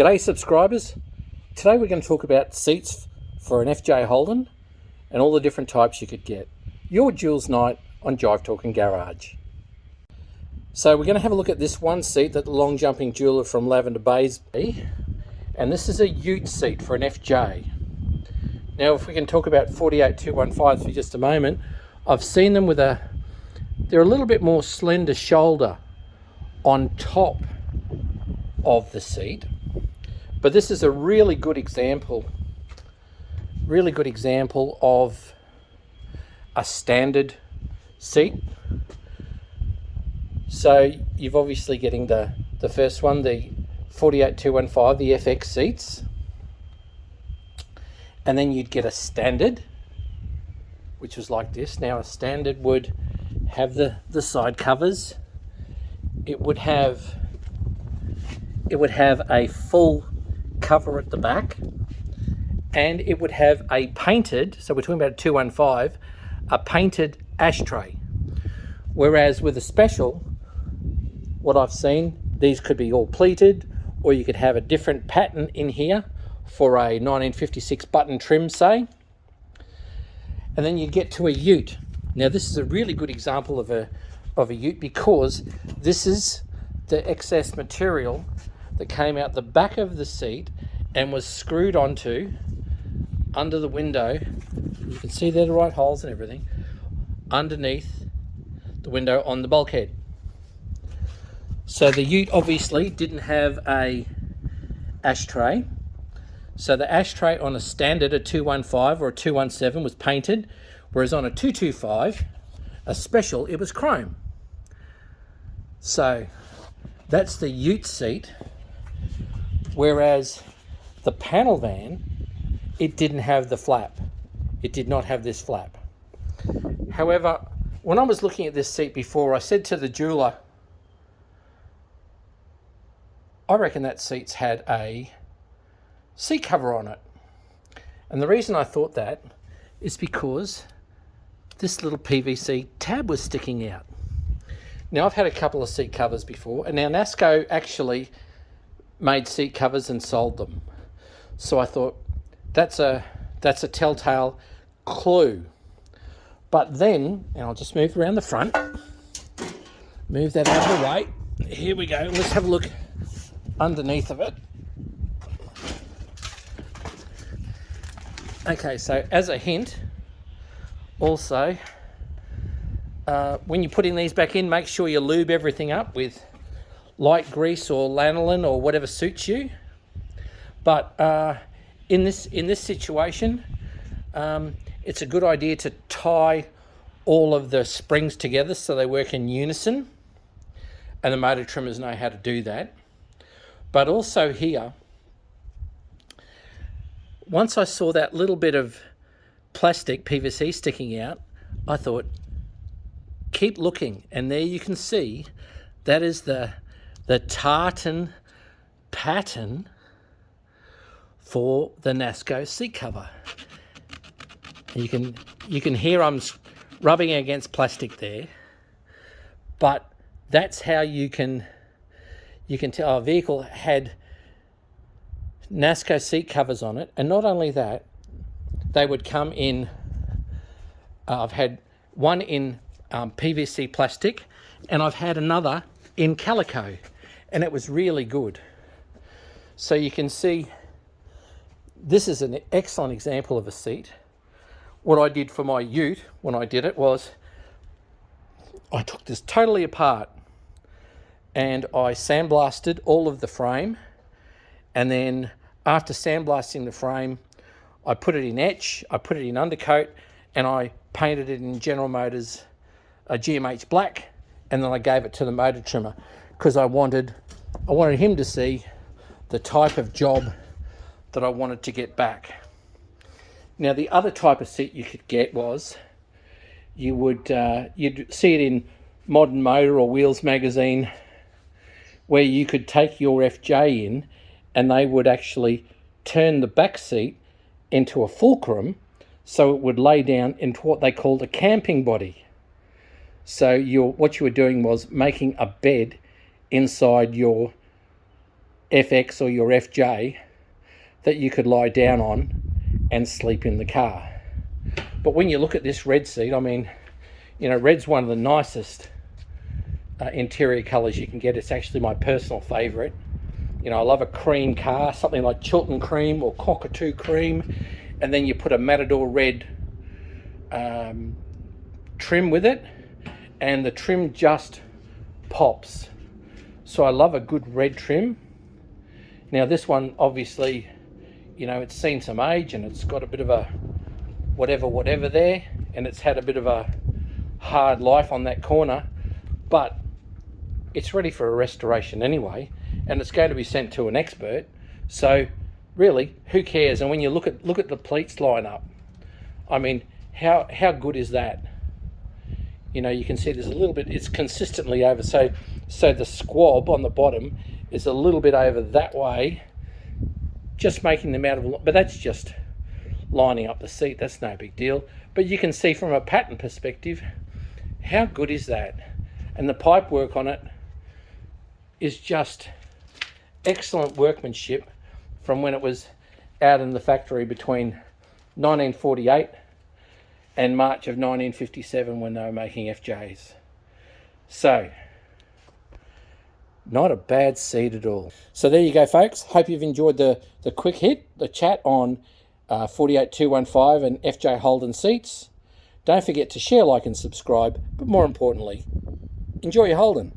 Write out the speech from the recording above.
G'day subscribers. Today we're going to talk about seats for an FJ Holden and all the different types you could get. Your Jules night on Jive Talking Garage. So we're going to have a look at this one seat that the long jumping jeweler from Lavender Bay's be, and this is a ute seat for an FJ. Now if we can talk about 48215s for just a moment, I've seen them with they're a little bit more slender shoulder on top of the seat, but this is a really good example of a standard seat. So you've obviously getting the first one, the 48215, the FX seats, and then you'd get a standard, which was like this. Now a standard would have the side covers. It would have a full cover at the back, and it would have a painted, so we're talking about a 215, a painted ashtray. Whereas with a special, what I've seen, these could be all pleated, or you could have a different pattern in here for a 1956 button trim, say. And then you get to a ute. Now this is a really good example of a ute, because this is the excess material that came out the back of the seat and was screwed onto under the window. You can see there the right holes and everything underneath the window on the bulkhead. So the ute obviously didn't have a ashtray. So the ashtray on a standard, a 215 or a 217, was painted, whereas on a 225, a special, it was chrome. So that's the ute seat. Whereas the panel van, it didn't have the flap. It did not have this flap. However, when I was looking at this seat before, I said to the jeweler, I reckon that seat's had a seat cover on it. And the reason I thought that is because this little PVC tab was sticking out. Now I've had a couple of seat covers before, and now Nasco actually made seat covers and sold them. So I thought that's a telltale clue. But then, and I'll just move around the front, move that out of the way. Here we go. Let's have a look underneath of it. Okay, so as a hint, also, when you're putting these back in, make sure you lube everything up with light grease or lanolin or whatever suits you. But in this situation, it's a good idea to tie all of the springs together so they work in unison, and the motor trimmers know how to do that. But also here, once I saw that little bit of plastic PVC sticking out, I thought, keep looking, and there you can see that is the tartan pattern for the Nasco seat cover. You can hear I'm rubbing against plastic there, but that's how you can tell our vehicle had Nasco seat covers on it. And not only that, they would come in, I've had one in PVC plastic, and I've had another in calico, and it was really good. So you can see this is an excellent example of a seat. What I did for my ute when I did it was I took this totally apart and I sandblasted all of the frame, and then after sandblasting the frame, I put it in etch, I put it in undercoat, and I painted it in General Motors a GMH black, and then I gave it to the motor trimmer because I wanted him to see the type of job that I wanted to get back. Now the other type of seat you could get was you'd see it in Modern Motor or Wheels magazine, where you could take your FJ in and they would actually turn the back seat into a fulcrum, so it would lay down into what they called a camping body. So what you were doing was making a bed inside your FX or your FJ that you could lie down on and sleep in the car. But when you look at this red seat, I mean, you know, red's one of the nicest interior colours you can get. It's actually my personal favourite. You know, I love a cream car, something like Chilton cream or Cockatoo cream, and then you put a Matador red trim with it, and the trim just pops. So I love a good red trim. Now this one, obviously, you know, it's seen some age and it's got a bit of a whatever there, and it's had a bit of a hard life on that corner, but it's ready for a restoration anyway, and it's going to be sent to an expert. So really, who cares? And when you look at the pleats line up, I mean, how good is that? You know, you can see there's a little bit, it's consistently over, so the squab on the bottom is a little bit over that way, just making them out of, but that's just lining up the seat, that's no big deal. But you can see from a pattern perspective, how good is that? And the pipe work on it is just excellent workmanship from when it was out in the factory between 1948 and March of 1957 when they were making FJs. So, not a bad seat at all. So there you go, folks. Hope you've enjoyed the quick hit, the chat on 48215 and FJ Holden seats. Don't forget to share, like and subscribe, but more importantly, enjoy your Holden.